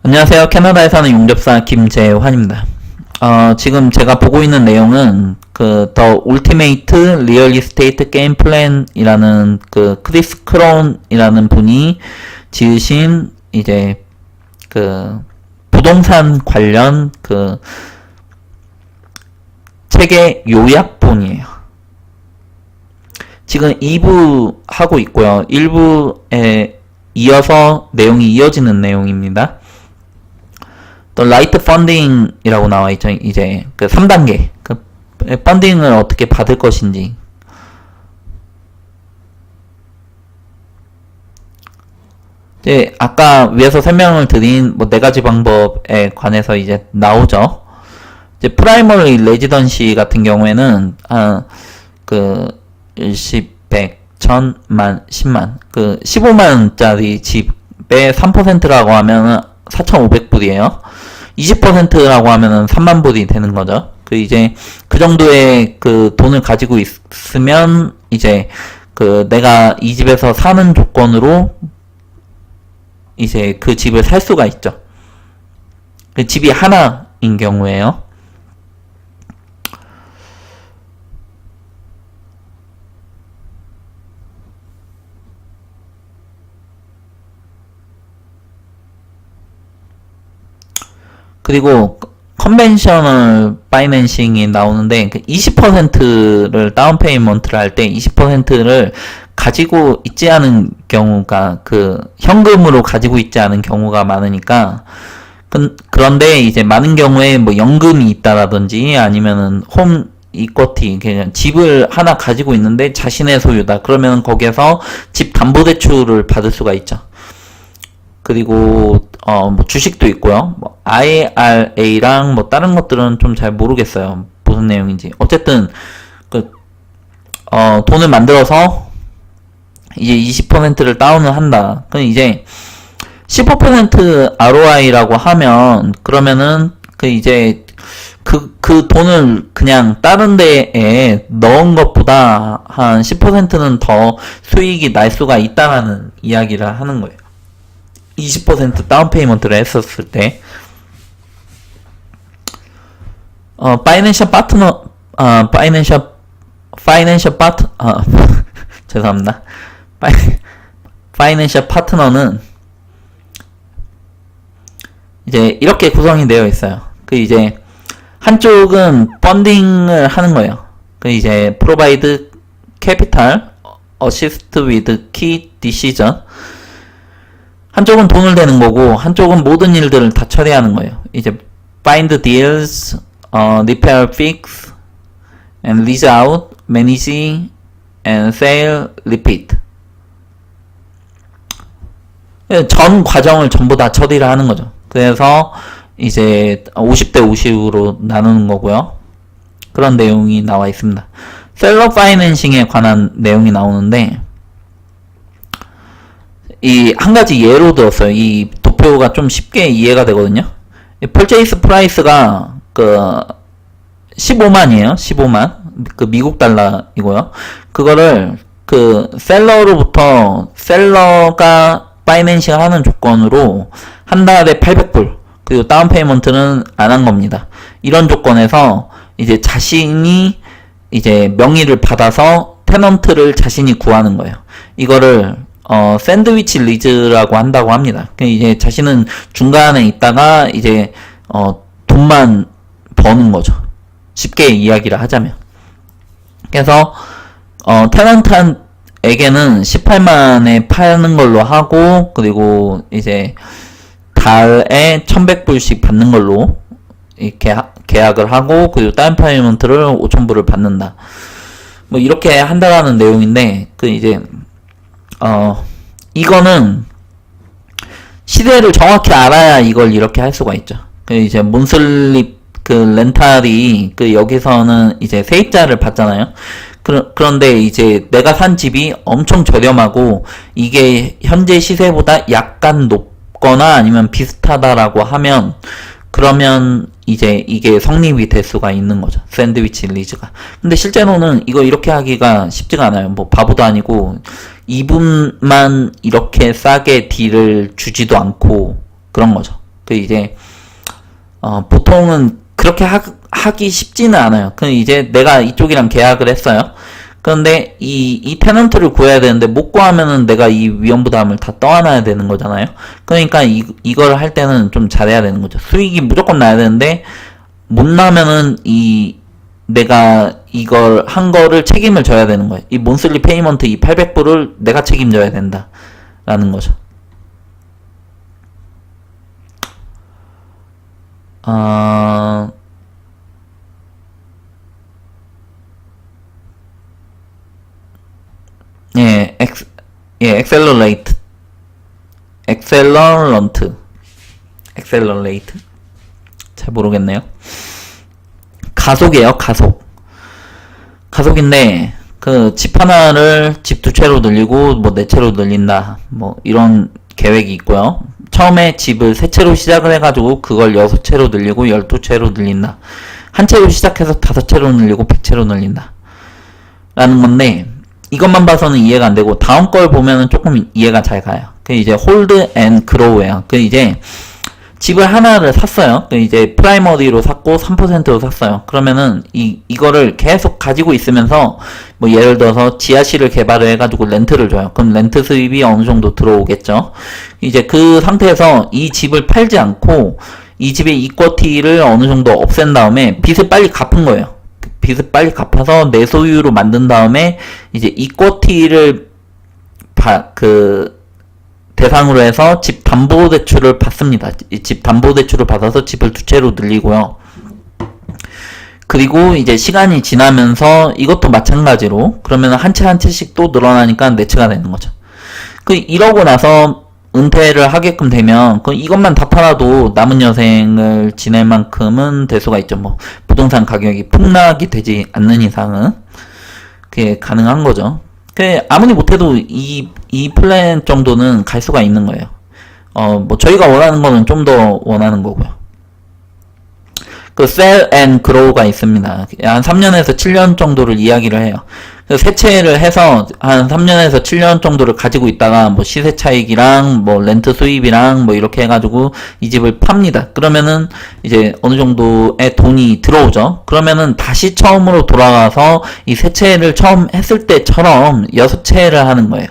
안녕하세요. 캐나다에 사는 용접사 김재환입니다. 지금 제가 보고 있는 내용은 The Ultimate Real Estate Game Plan이라는 크리스 크론이라는 분이 지으신 이제 부동산 관련 책의 요약본이에요. 지금 2부 하고 있고요. 1부에 이어서 내용이 이어지는 내용입니다. 또 라이트 펀딩이라고 나와 있죠. 이제 3단계 펀딩을 어떻게 받을 것인지. 이제 아까 위에서 설명을 드린 4가지 방법에 관해서 이제 나오죠. 이제 프라이머리 레지던시 같은 경우에는 10, 100, 1000, 만, 10만 15만원짜리 집의 3%라고 하면은 4,500불이에요. 20%라고 하면은 3만불이 되는 거죠. 이제 그 정도의 돈을 가지고 있으면 이제 내가 이 집에서 사는 조건으로 이제 그 집을 살 수가 있죠. 집이 하나인 경우에요. 그리고 컨벤셔널 파이낸싱이 나오는데 20%를 다운 페이먼트를 할 때 20%를 가지고 있지 않은 경우가 현금으로 가지고 있지 않은 경우가 많으니까 그런데 이제 많은 경우에 연금이 있다라든지 아니면은 홈 이쿼티 그냥 집을 하나 가지고 있는데 자신의 소유다. 그러면 거기에서 집 담보대출을 받을 수가 있죠. 그리고 주식도 있고요. IRA랑 다른 것들은 좀 잘 모르겠어요. 무슨 내용인지. 어쨌든 돈을 만들어서 이제 20%를 다운을 한다. 그럼 이제 15% ROI라고 하면 그러면은 이제 그 돈을 그냥 다른 데에 넣은 것보다 한 10%는 더 수익이 날 수가 있다라는 이야기를 하는 거예요. 20% 다운 페이먼트를 했었을 때 파이낸셜 파트너 죄송합니다. 파이낸셜 파트너는 이제 이렇게 구성이 되어 있어요. 이제 한쪽은 펀딩을 하는 거예요. 이제 provide capital, assist with key decision. 한쪽은 돈을 대는 거고 한쪽은 모든 일들을 다 처리하는 거예요. 이제 find deals, repair, fix, and lease out, manage, and sell, repeat. 전 과정을 전부 다 처리를 하는 거죠. 그래서 이제 50대 50으로 나누는 거고요. 그런 내용이 나와 있습니다. 셀러 파이낸싱에 관한 내용이 나오는데 이 한 가지 예로 들었어요. 이 도표가 좀 쉽게 이해가 되거든요. 펄체이스 프라이스가 15만이에요. 15만. 미국 달러이고요. 그거를 셀러로부터 셀러가 파이낸싱을 하는 조건으로 한 달에 800불 그리고 다운 페이먼트는 안 한 겁니다. 이런 조건에서 이제 자신이 이제 명의를 받아서 테넌트를 자신이 구하는 거예요. 이거를 샌드위치 리즈라고 한다고 합니다. 이제 자신은 중간에 있다가 이제 돈만 버는 거죠. 쉽게 이야기를 하자면. 그래서 테넌트에게는 18만에 파는 걸로 하고 그리고 이제 달에 1100불씩 받는 걸로 이렇게 계약을 하고 그리고 다운 페이먼트를 5000불을 받는다. 이렇게 한다라는 내용인데 이제 이거는 시대를 정확히 알아야 이걸 이렇게 할 수가 있죠. 이제 몬슬립 렌탈이 여기서는 이제 세입자를 받잖아요. 그런데 이제 내가 산 집이 엄청 저렴하고 이게 현재 시세보다 약간 높거나 아니면 비슷하다라고 하면 그러면 이제 이게 성립이 될 수가 있는 거죠. 샌드위치 리즈가. 근데 실제로는 이거 이렇게 하기가 쉽지가 않아요. 바보도 아니고 이분만 이렇게 싸게 딜을 주지도 않고 그런 거죠. 그 이제 보통은 그렇게 하기 쉽지는 않아요. 그 이제 내가 이쪽이랑 계약을 했어요. 그런데 이 테넌트를 구해야 되는데 못 구하면은 내가 이 위험부담을 다 떠안아야 되는 거잖아요. 그러니까 이걸 할 때는 좀 잘해야 되는 거죠. 수익이 무조건 나야 되는데 못 나면은 내가 이걸 한 거를 책임을 져야 되는 거예요. 이 몬슬리 페이먼트 이 800불을 내가 책임져야 된다 라는 거죠. 예, 엑셀러레이트. 엑셀러레이트. 잘 모르겠네요. 가속이에요, 가속인데, 집 하나를 집 두 채로 늘리고, 뭐, 네 채로 늘린다. 뭐, 이런 계획이 있고요. 처음에 집을 세 채로 시작을 해가지고, 그걸 6채로 늘리고, 12채로 늘린다. 한 채로 시작해서 5채로 늘리고, 100채로 늘린다. 라는 건데, 이것만 봐서는 이해가 안 되고, 다음 걸 보면은 조금 이해가 잘 가요. 그 이제 홀드 앤 그로우예요. 그 이제, 집을 하나를 샀어요. 이제 프라이머리로 샀고 3%로 샀어요. 그러면은 이거를 계속 가지고 있으면서 뭐 예를 들어서 지하실을 개발을 해가지고 렌트를 줘요. 그럼 렌트 수입이 어느 정도 들어오겠죠. 이제 그 상태에서 이 집을 팔지 않고 이 집의 이쿼티를 어느 정도 없앤 다음에 빚을 빨리 갚은 거예요. 빚을 빨리 갚아서 내 소유로 만든 다음에 이제 이쿼티를 대상으로 해서 집 담보대출을 받습니다. 집 담보대출을 받아서 집을 두 채로 늘리고요. 그리고 이제 시간이 지나면서 이것도 마찬가지로 그러면 한 채 한 채씩 또 늘어나니까 네 채가 되는 거죠. 이러고 나서 은퇴를 하게끔 되면 이것만 다 팔아도 남은 여생을 지낼 만큼은 될 수가 있죠. 뭐 부동산 가격이 폭락이 되지 않는 이상은 그게 가능한 거죠. 아무리 못해도 이 플랜 정도는 갈 수가 있는 거예요. 뭐 저희가 원하는 거는 좀 더 원하는 거고요. sell and grow가 있습니다. 한 3년에서 7년 정도를 이야기를 해요. 세 채를 해서 한 3년에서 7년 정도를 가지고 있다가 뭐 시세 차익이랑 뭐 렌트 수입이랑 뭐 이렇게 해가지고 이 집을 팝니다. 그러면은 이제 어느 정도의 돈이 들어오죠. 그러면은 다시 처음으로 돌아가서 이 세 채를 처음 했을 때처럼 6채를 하는 거예요.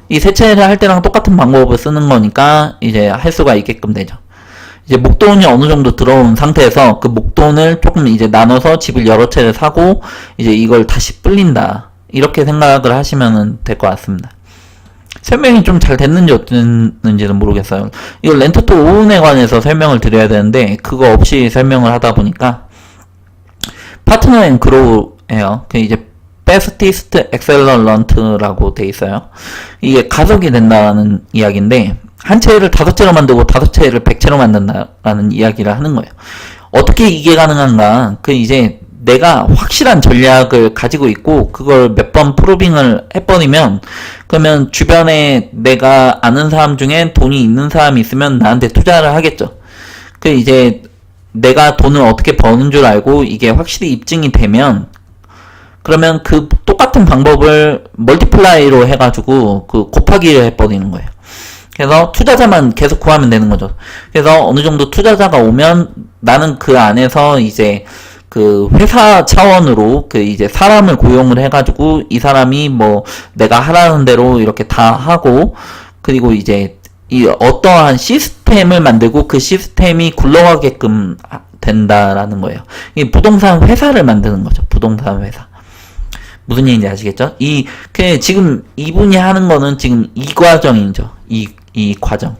이 세 채를 할 때랑 똑같은 방법을 쓰는 거니까 이제 할 수가 있게끔 되죠. 이제 목돈이 어느 정도 들어온 상태에서 그 목돈을 조금 이제 나눠서 집을 여러 채를 사고 이제 이걸 다시 불린다. 이렇게 생각을 하시면 될 것 같습니다. 설명이 좀 잘 됐는지 어땠는지는 모르겠어요. 이거 렌트또 오운에 관해서 설명을 드려야 되는데 그거 없이 설명을 하다 보니까 파트너 앤 그로우예요. 그 이제 fastest accelerant라고 돼 있어요. 이게 가속이 된다는 이야기인데 한 채를 5채로 만들고 5채를 100채로 만든다라는 이야기를 하는 거예요. 어떻게 이게 가능한가? 이제 내가 확실한 전략을 가지고 있고 그걸 몇 번 프로빙을 해버리면 그러면 주변에 내가 아는 사람 중에 돈이 있는 사람이 있으면 나한테 투자를 하겠죠. 이제 내가 돈을 어떻게 버는 줄 알고 이게 확실히 입증이 되면 그러면 그 똑같은 방법을 멀티플라이로 해가지고 곱하기를 해버리는 거예요. 그래서 투자자만 계속 구하면 되는 거죠. 그래서 어느 정도 투자자가 오면 나는 그 안에서 이제 그 회사 차원으로 이제 사람을 고용을 해가지고 이 사람이 뭐 내가 하라는 대로 이렇게 다 하고 그리고 이제 이 어떠한 시스템을 만들고 그 시스템이 굴러가게끔 된다라는 거예요. 이 부동산 회사를 만드는 거죠. 부동산 회사. 무슨 얘기인지 아시겠죠? 지금 이분이 하는 거는 지금 이 과정이죠. 이 과정.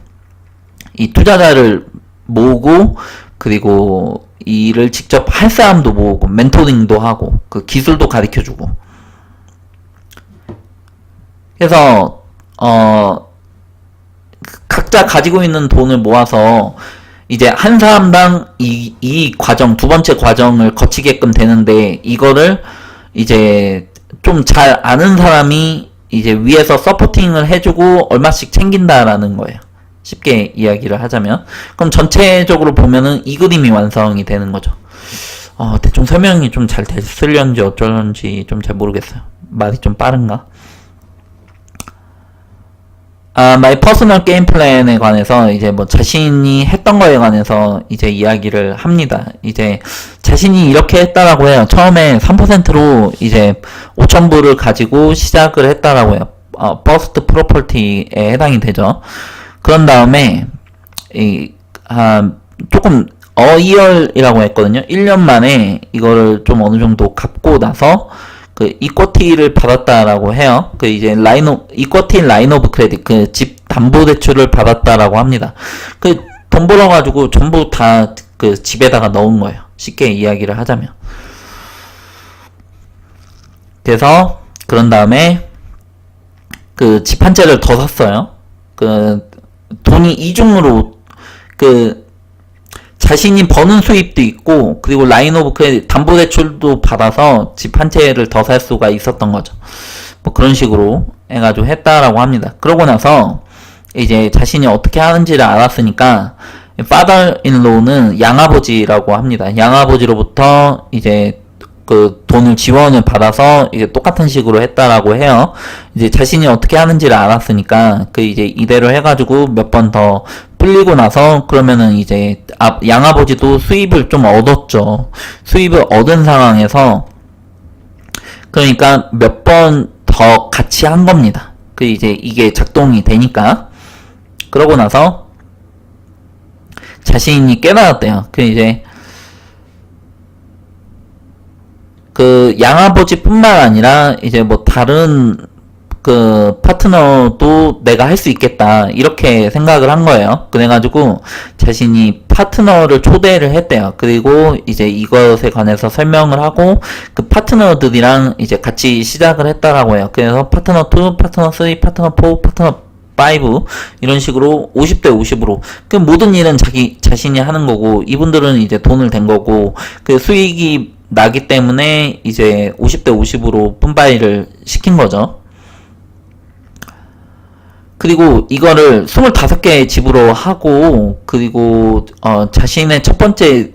이 투자자를 모으고, 그리고 일을 직접 할 사람도 모으고, 멘토링도 하고, 그 기술도 가르쳐 주고. 그래서, 각자 가지고 있는 돈을 모아서, 이제 한 사람당 이 과정, 두 번째 과정을 거치게끔 되는데, 이거를 이제 좀 잘 아는 사람이 이제 위에서 서포팅을 해주고 얼마씩 챙긴다라는 거예요. 쉽게 이야기를 하자면. 그럼 전체적으로 보면은 이 그림이 완성이 되는 거죠. 대충 설명이 좀 잘 됐을런지 어쩔런지 좀 잘 모르겠어요. 말이 좀 빠른가? 마이 퍼스널 게임 플랜에 관해서 이제 뭐 자신이 했던 거에 관해서 이제 이야기를 합니다. 이제 자신이 이렇게 했다라고 해요. 처음에 3%로 이제 5,000불을 가지고 시작을 했다라고 해요. 퍼스트 프로퍼티에 해당이 되죠. 그런 다음에 조금 어이얼이라고 했거든요. 1년 만에 이거를 좀 어느 정도 갚고 나서 그 이쿼티를 받았다라고 해요. 그 이제 이쿼티 라인 오브 크레딧, 그 집 담보 대출을 받았다라고 합니다. 그 돈 벌어가지고 전부 다 그 집에다가 넣은 거예요. 쉽게 이야기를 하자면. 그래서 그런 다음에 그 집 한 채를 더 샀어요. 그 돈이 이중으로 그 자신이 버는 수입도 있고, 그리고 라인 오브 크레딧 담보대출도 받아서 집 한 채를 더 살 수가 있었던 거죠. 뭐 그런 식으로 해가지고 했다라고 합니다. 그러고 나서 이제 자신이 어떻게 하는지를 알았으니까 father-in-law는 양아버지라고 합니다. 양아버지로부터 이제 그 돈을 지원을 받아서 이제 똑같은 식으로 했다라고 해요. 이제 자신이 어떻게 하는지를 알았으니까 그 이제 이대로 해가지고 몇 번 더 풀리고 나서 그러면은 이제 양아버지도 수입을 좀 얻었죠. 수입을 얻은 상황에서 그러니까 몇 번 더 같이 한 겁니다. 그 이제 이게 작동이 되니까. 그러고 나서 자신이 깨달았대요. 그 이제 그 양아버지뿐만 아니라 이제 뭐 다른 그 파트너도 내가 할 수 있겠다 이렇게 생각을 한 거예요. 그래가지고 자신이 파트너를 초대를 했대요. 그리고 이제 이것에 관해서 설명을 하고 그 파트너들이랑 이제 같이 시작을 했다라고 해요. 그래서 파트너 2, 파트너 3, 파트너 4, 파트너 5 이런 식으로 50대 50으로 그 모든 일은 자기 자신이 하는 거고 이분들은 이제 돈을 댄 거고 그 수익이 나기 때문에 이제 50대 50으로 분바이를 시킨 거죠. 그리고 이거를 25개의 집으로 하고 그리고 자신의 첫 번째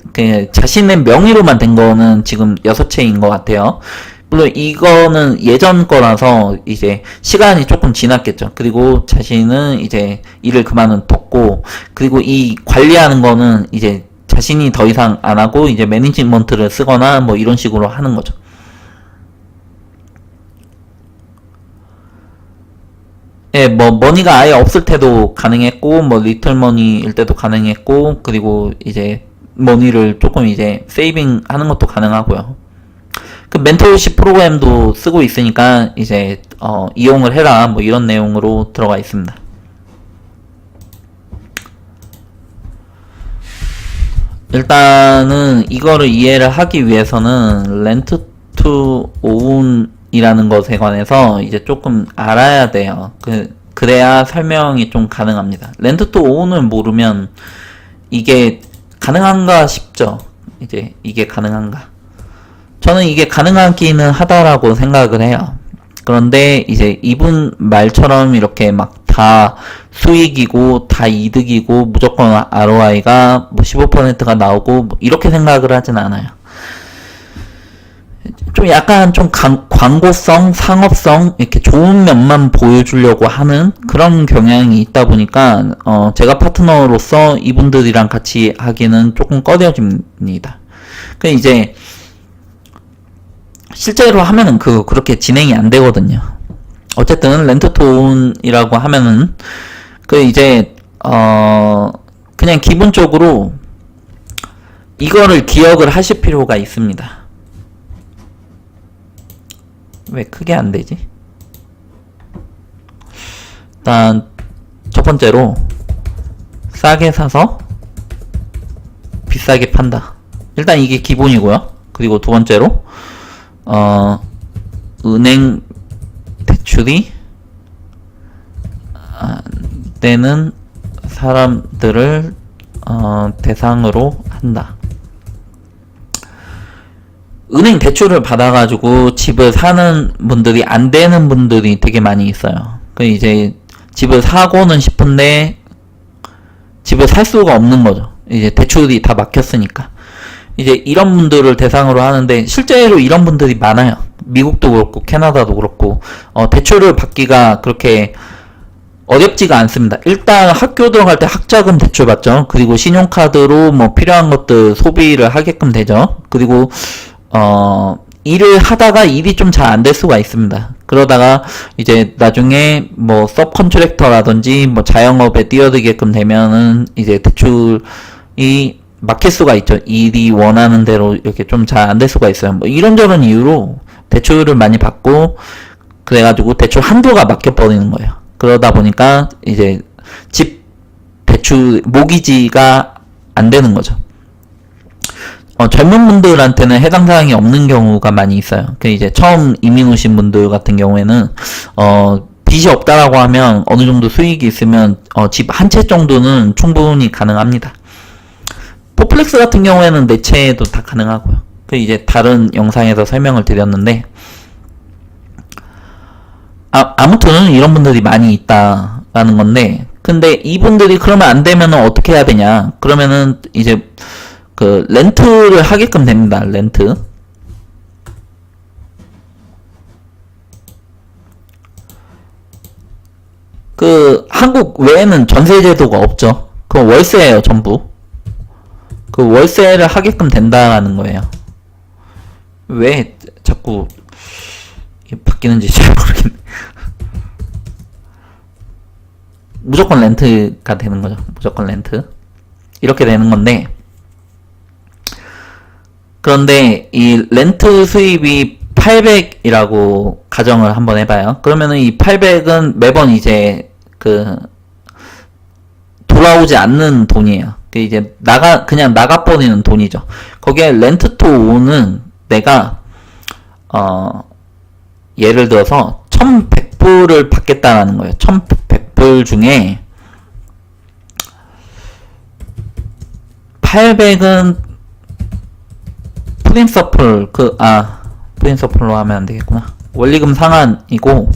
자신의 명의로만 된 거는 지금 6채인 것 같아요. 물론 이거는 예전 거라서 이제 시간이 조금 지났겠죠. 그리고 자신은 이제 일을 그만뒀고 그리고 이 관리하는 거는 이제 자신이 더 이상 안 하고 이제 매니지먼트를 쓰거나 뭐 이런 식으로 하는 거죠. 예, 뭐 머니가 아예 없을 때도 가능했고 뭐 리틀 머니일 때도 가능했고 그리고 이제 머니를 조금 이제 세이빙 하는 것도 가능하고요. 그 멘토십 프로그램도 쓰고 있으니까 이제 이용을 해라 뭐 이런 내용으로 들어가 있습니다. 일단은 이거를 이해를 하기 위해서는 렌트 투 오운이라는 것에 관해서 이제 조금 알아야 돼요. 그래야 설명이 좀 가능합니다. 렌트 투 오운을 모르면 이게 가능한가 싶죠. 이제 이게 가능한가. 저는 이게 가능하기는 하다라고 생각을 해요. 그런데 이제 이분 말처럼 이렇게 막 다 수익이고 다 이득이고 무조건 ROI가 뭐 15%가 나오고 뭐 이렇게 생각을 하진 않아요. 좀 약간 좀 광고성, 상업성 이렇게 좋은 면만 보여주려고 하는 그런 경향이 있다 보니까 제가 파트너로서 이분들이랑 같이 하기는 조금 꺼려집니다. 그 이제 실제로 하면은 그렇게 진행이 안 되거든요. 어쨌든 렌트 투 오운이라고 하면은 그 이제 그냥 기본적으로 이거를 기억을 하실 필요가 있습니다. 왜 크게 안 되지? 일단 첫 번째로 싸게 사서 비싸게 판다. 일단 이게 기본이고요. 그리고 두 번째로 은행 대출이 안 되는 사람들을 대상으로 한다. 은행 대출을 받아가지고 집을 사는 분들이 안 되는 분들이 되게 많이 있어요. 그 이제 집을 사고는 싶은데 집을 살 수가 없는 거죠. 이제 대출이 다 막혔으니까. 이제 이런 분들을 대상으로 하는데 실제로 이런 분들이 많아요. 미국도 그렇고 캐나다도 그렇고 대출을 받기가 그렇게 어렵지가 않습니다. 일단 학교 들어갈 때 학자금 대출 받죠. 그리고 신용카드로 뭐 필요한 것들 소비를 하게끔 되죠. 그리고 일을 하다가 일이 좀 잘 안 될 수가 있습니다. 그러다가 이제 나중에 뭐 서브컨트랙터라든지 뭐 자영업에 뛰어들게끔 되면은 이제 대출이 막힐 수가 있죠. 일이 원하는 대로 이렇게 좀 잘 안 될 수가 있어요. 뭐 이런저런 이유로 대출을 많이 받고 그래가지고 대출 한도가 막혀버리는 거예요. 그러다 보니까 이제 집 대출 모기지가 안 되는 거죠. 젊은 분들한테는 해당 사항이 없는 경우가 많이 있어요. 그 이제 처음 이민 오신 분들 같은 경우에는 빚이 없다라고 하면 어느 정도 수익이 있으면 집 한 채 정도는 충분히 가능합니다. 포플렉스 같은 경우에는 네 채도 다 가능하고요. 그 이제 다른 영상에서 설명을 드렸는데 아무튼 이런 분들이 많이 있다라는 건데, 근데 이분들이 그러면 안 되면은 어떻게 해야 되냐? 그러면은 이제 그 렌트를 하게끔 됩니다. 렌트. 그 한국 외에는 전세 제도가 없죠. 그건 월세예요, 전부. 그 월세를 하게끔 된다라는 거예요. 왜 자꾸 바뀌는지 잘 모르겠네. 무조건 렌트가 되는 거죠. 무조건 렌트. 이렇게 되는 건데, 그런데 이 렌트 수입이 800이라고 가정을 한번 해봐요. 그러면은 이 800은 매번 이제 돌아오지 않는 돈이에요. 이제 그냥 나가버리는 돈이죠. 거기에 렌트 투 오는 내가 예를 들어서 1100불을 받겠다라는 거예요. 1100불 중에 800은 프린서플 프린서플로 하면 안 되겠구나. 원리금 상환이고,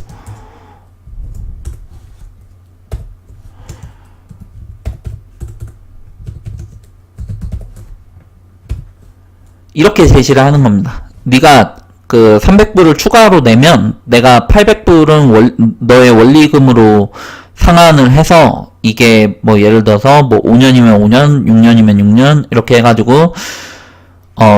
이렇게 제시를 하는 겁니다. 네가 그 300불을 추가로 내면 내가 800불은 너의 원리금으로 상환을 해서, 이게 뭐 예를 들어서 뭐 5년이면 5년, 6년이면 6년 이렇게 해가지고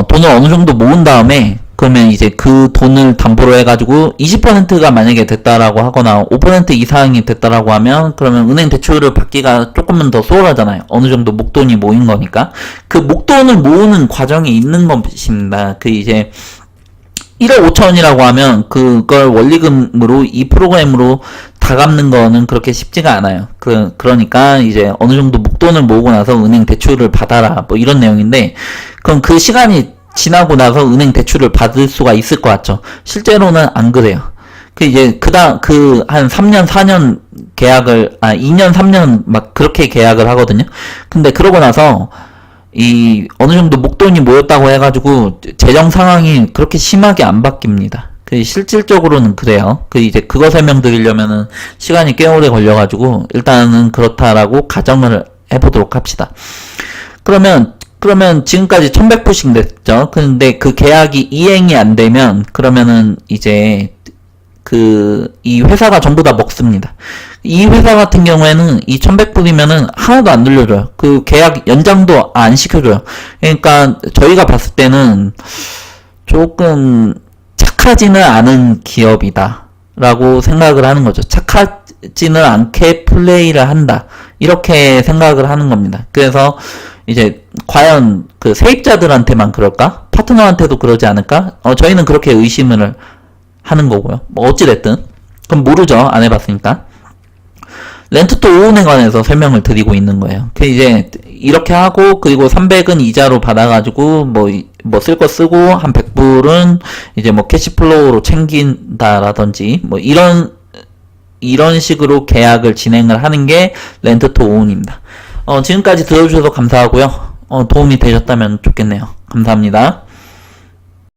돈을 어느 정도 모은 다음에, 그러면 이제 그 돈을 담보로 해가지고 20%가 만약에 됐다라고 하거나 5% 이상이 됐다라고 하면, 그러면 은행 대출을 받기가 조금은 더 수월하잖아요. 어느 정도 목돈이 모인 거니까. 그 목돈을 모으는 과정이 있는 것입니다. 그 이제 1억 5천이라고 하면 그걸 원리금으로 이 프로그램으로 다 갚는 거는 그렇게 쉽지가 않아요. 그러니까 이제 어느 정도 목돈을 모으고 나서 은행 대출을 받아라, 뭐 이런 내용인데, 그럼 그 시간이 지나고 나서 은행 대출을 받을 수가 있을 것 같죠. 실제로는 안 그래요. 이제 한 3년, 4년 계약을, 2년, 3년 막 그렇게 계약을 하거든요. 근데 그러고 나서 어느 정도 목돈이 모였다고 해가지고 재정 상황이 그렇게 심하게 안 바뀝니다. 실질적으로는 그래요. 이제 그거 설명드리려면은 시간이 꽤 오래 걸려가지고 일단은 그렇다라고 가정을 해보도록 합시다. 그러면 지금까지 1100불씩 냈죠. 근데 그 계약이 이행이 안 되면, 그러면은 이제 이 회사가 전부 다 먹습니다. 이 회사 같은 경우에는 이 1100불이면은 하나도 안 늘려줘요. 그 계약 연장도 안 시켜줘요. 그러니까 저희가 봤을 때는 조금 착하지는 않은 기업이다 라고 생각을 하는 거죠. 착하지는 않게 플레이를 한다, 이렇게 생각을 하는 겁니다. 그래서 이제 과연 그 세입자들한테만 그럴까? 파트너한테도 그러지 않을까? 저희는 그렇게 의심을 하는 거고요. 뭐 어찌됐든 그럼 모르죠. 안 해봤으니까. 렌트 투 오운에 관해서 설명을 드리고 있는 거예요. 이제 이렇게 하고, 그리고 300은 이자로 받아가지고 뭐 쓸 거 쓰고, 한 100불은 이제 뭐 캐시플로우로 챙긴다라든지 뭐 이런 식으로 계약을 진행을 하는 게 렌트 투 오운입니다. 지금까지 들어주셔서 감사하고요. 도움이 되셨다면 좋겠네요. 감사합니다.